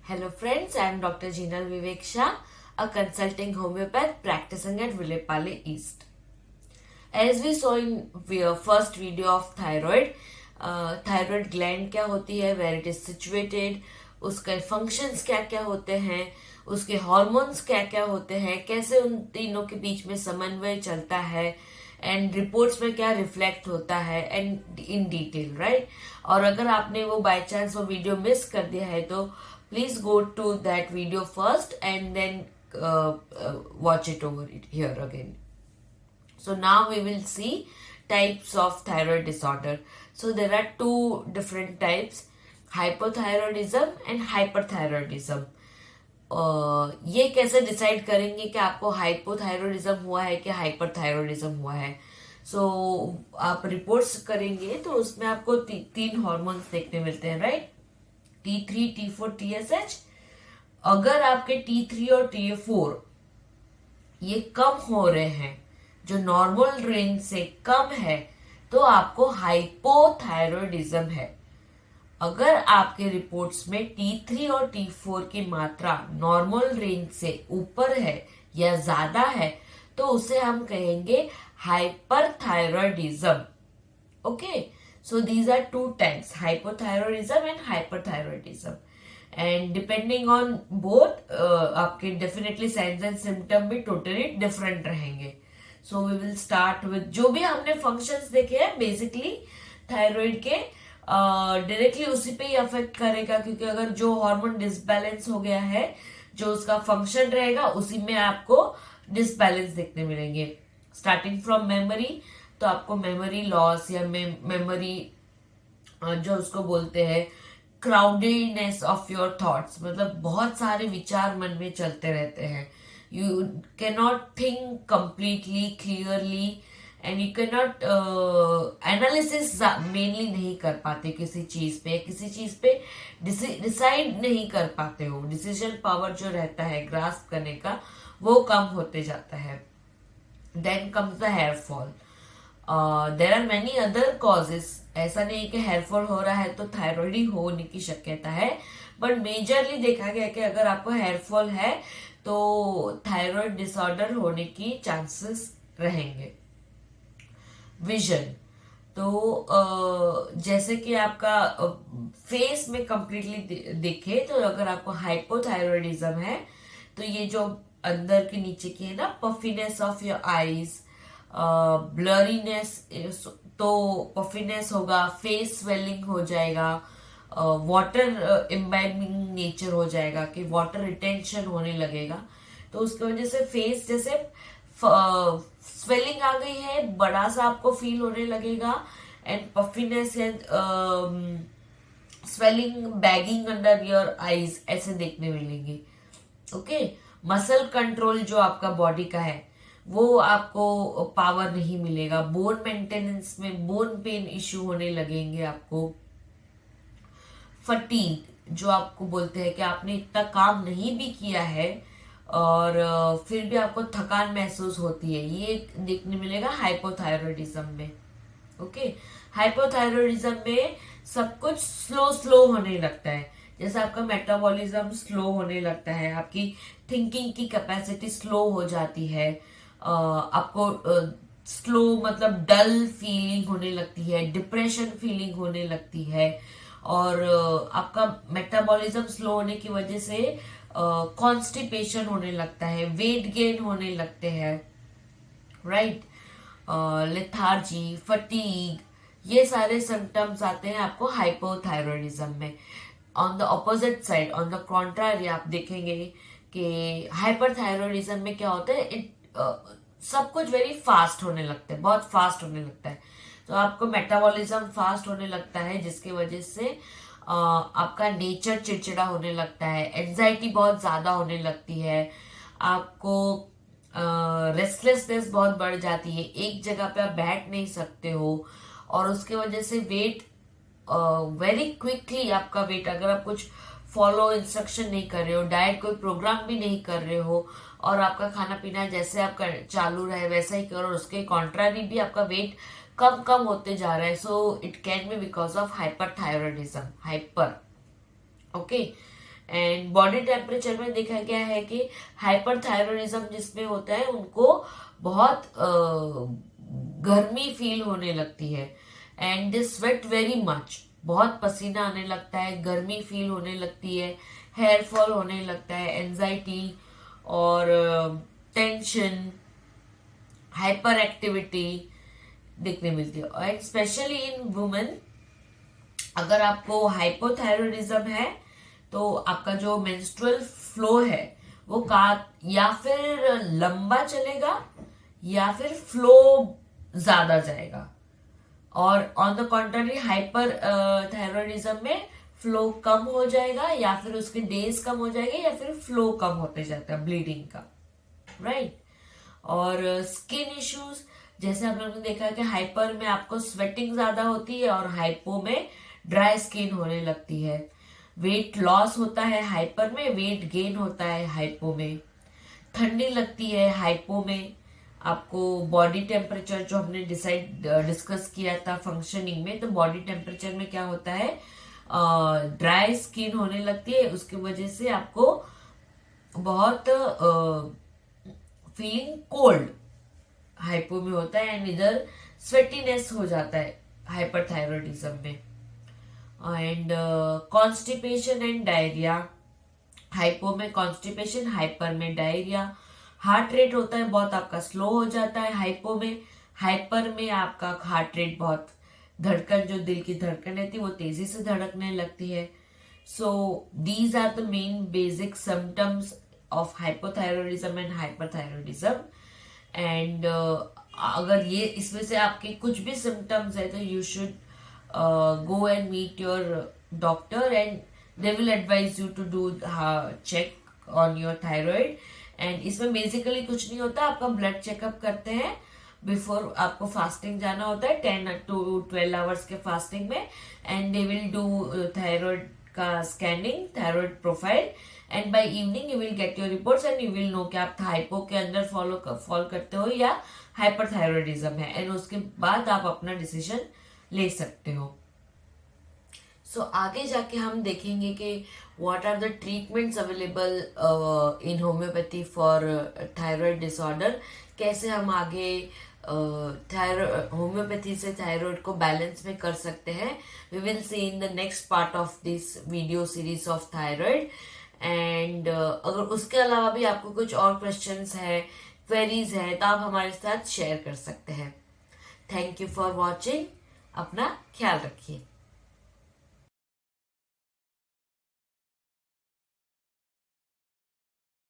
Hello friends, I am Dr. Jinal Vivek Shah, a consulting homeopath practicing at Vilepale East. As we saw in first video of thyroid, thyroid gland क्या होती है, where it is situated, उसके functions क्या क्या होते हैं, उसके hormones क्या क्या होते हैं, कैसे उन तीनों के बीच में समन्वय चलता है एंड रिपोर्ट्स में क्या रिफ्लेक्ट होता है एंड इन डिटेल, राइट। और अगर आपने वो बाय चांस वो वीडियो मिस कर दिया है तो please go to that video first and then watch it over it here again. So now we will see types of thyroid disorder. So there are two different types, hypothyroidism and hyperthyroidism. ये कैसे decide करेंगे कि आपको hypothyroidism हुआ है कि hyperthyroidism हुआ है। आप रिपोर्ट्स करेंगे तो उसमें आपको तीन हार्मोन्स देखने मिलते हैं, राइट। T3, T4, TSH। अगर आपके T3 और T4 ये कम हो रहे हैं, जो नॉर्मल रेंज से कम है, तो आपको हाइपोथायरॉयडिज्म है। अगर आपके रिपोर्ट्स में T3 और T4 की मात्रा नॉर्मल रेंज से ऊपर है या ज्यादा है तो उसे हम कहेंगे hyperthyroidism. Okay, so these are two types, hypothyroidism and hyperthyroidism. And depending on both आपके डेफिनेटली साइंस एंड सिम्टम भी टोटली डिफरेंट रहेंगे। So we will start with जो भी हमने फंक्शंस देखे हैं बेसिकली थायराइड के, डायरेक्टली उसी पे ही अफेक्ट करेगा, क्योंकि अगर जो हार्मोन डिसबैलेंस हो गया है, जो उसका फंक्शन रहेगा उसी में आपको डिसबैलेंस देखने मिलेंगे। स्टार्टिंग फ्रॉम मेमोरी, तो आपको मेमोरी लॉस या मेमोरी जो उसको बोलते हैं क्राउडेडनेस ऑफ योर थॉट्स, मतलब बहुत सारे विचार मन में चलते रहते हैं। You can not think completely clearly and you can not analysis mainly नहीं कर पाते किसी चीज पे डिसाइड नहीं कर पाते हो। डिसीजन पावर जो रहता है ग्रास्प करने का वो कम होते जाता है। Then comes the hair fall. There are many other causes, ऐसा नहीं कि हेयर फॉल हो रहा है तो थायराइड ही होने की शक्यता है, बट मेजरली देखा गया कि अगर आपको हेयर फॉल है तो थायराइड डिसऑर्डर होने की चांसेस रहेंगे। विजन, तो जैसे कि आपका फेस में कंप्लीटली दिखे, तो अगर आपको हाइपोथायरॉयडिज्म है तो ये जो अंदर के नीचे की है ना, puffiness of your eyes, blurriness, तो पफीनेस होगा, फेस स्वेलिंग हो जाएगा, वाटर इम्बाइबिंग नेचर हो जाएगा कि वाटर रिटेंशन होने लगेगा, तो उसकी वजह से फेस जैसे स्वेलिंग आ गई है, बड़ा सा आपको फील होने लगेगा and puffiness and swelling bagging under your eyes ऐसे देखने मिलेंगे। ओके, मसल कंट्रोल जो आपका बॉडी का है वो आपको पावर नहीं मिलेगा। बोन मेंटेनेंस में बोन पेन इश्यू होने लगेंगे आपको। फटीग, जो आपको बोलते हैं कि आपने इतना काम नहीं भी किया है और फिर भी आपको थकान महसूस होती है, ये देखने मिलेगा हाइपोथायरॉयडिज्म में। ओके, हाइपोथायरॉयडिज्म में सब कुछ स्लो स्लो होने लगता है, जैसे आपका मेटाबॉलिज्म स्लो होने लगता है, आपकी थिंकिंग की कैपेसिटी स्लो हो जाती है, आपको स्लो मतलब डल फीलिंग होने लगती है, डिप्रेशन फीलिंग होने लगती है, और आपका मेटाबॉलिज्म स्लो होने की वजह से कॉन्स्टिपेशन होने लगता है, वेट गेन होने लगते हैं, राइट। लेथार्जी, फटीग, ये सारे सिम्टम्स आते हैं आपको हाइपोथायरॉयडिज्म में। On the opposite side, on the contrary, आप देखेंगे कि हाइपरथायरॉयडिज्म में क्या होता है, सब कुछ वेरी फास्ट होने लगता है, बहुत फास्ट होने लगता है, तो आपको मेटाबॉलिज्म फास्ट होने लगता है, जिसकी वजह से आपका नेचर चिड़चिड़ा होने लगता है, एंजाइटी बहुत ज्यादा होने लगती है, आपको रेस्टलेसनेस बहुत बढ़ जाती है, एक जगह पे आप बैठ नहीं सकते हो, और उसके वजह से वेट वेरी क्विकली आपका वेट, अगर आप कुछ फॉलो इंस्ट्रक्शन नहीं कर रहे हो, डाइट कोई प्रोग्राम भी नहीं कर रहे हो, और आपका खाना पीना जैसे आपका चालू रहे वैसा ही करो, उसके कॉन्ट्रारी भी आपका वेट कम कम होते जा रहा है। So it can be because of hyperthyroidism, hyper. Okay, and body temperature में देखा गया है कि हाइपरथायरॉयडिज्म जिसमें होता है उनको बहुत गर्मी फील होने लगती है and they sweat very much, बहुत पसीना आने लगता है, गर्मी फील होने लगती है, हेयर फॉल होने लगता है, एंजाइटी और टेंशन, हाइपर एक्टिविटी देखने मिलती है। एंड स्पेशली इन वुमेन अगर आपको हाइपोथायरॉयडिज्म है तो आपका जो मेंस्ट्रुअल फ्लो है वो का या फिर लंबा चलेगा या फिर फ्लो ज्यादा जाएगा, और on the contrary hyper thyroidism में फ्लो कम हो जाएगा या फिर उसके डेज कम हो जाएंगे या फिर फ्लो कम होते जाता है ब्लीडिंग का, राइट। और स्किन इश्यूज जैसे हम लोगों ने देखा है कि हाइपर में आपको स्वेटिंग ज्यादा होती है और हाइपो में ड्राई स्किन होने लगती है। वेट लॉस होता है हाइपर में, वेट गेन होता है हाइपो में। ठंडी लगती है हाइपो में। आपको बॉडी टेम्परेचर जो हमने डिस्कस किया था फंक्शनिंग में, तो बॉडी टेम्परेचर में क्या होता है, ड्राई स्किन होने लगती है, उसकी वजह से आपको बहुत फीलिंग कोल्ड हाइपो में होता है एंड इधर स्वेटीनेस हो जाता है हाइपरथायरॉयडिज्म में। And constipation and diarrhoea, hypo में कॉन्स्टिपेशन, हाइपर में डायरिया। हार्ट रेट होता है बहुत आपका स्लो हो जाता है हाइपो में, हाइपर में आपका हार्ट रेट बहुत, धड़कन जो दिल की धड़कन रहती है वो तेजी से धड़कने लगती है। So these are the main basic symptoms of hypothyroidism and hyperthyroidism. And अगर ये इसमें से आपके कुछ भी सिम्टम्स है तो you should go and meet your doctor and they will advise you to do check on your thyroid। and इसमें बेसिकली कुछ नहीं होता, आपका ब्लड चेकअप करते हैं बिफोर आपको फास्टिंग जाना होता है 10 to 12 आवर्स के फास्टिंग में, and they will do thyroid का scanning, thyroid profile, and by evening you will get your reports and you will know कि आप हाइपो के अंदर फॉल करते हो या हाइपरथायरॉयडिज्म है, एंड उसके बाद आप अपना डिसीजन ले सकते हो। सो आगे जाके हम देखेंगे कि what are the treatments available in homeopathy for thyroid disorder, कैसे हम आगे होम्योपैथी से थायराइड को बैलेंस में कर सकते हैं। We will see in the next part of this video series of thyroid. And अगर उसके अलावा भी आपको कुछ और क्वेश्चंस है, क्वेरीज है, तो आप हमारे साथ शेयर कर सकते हैं। Thank you for watching. अपना ख्याल रखिए।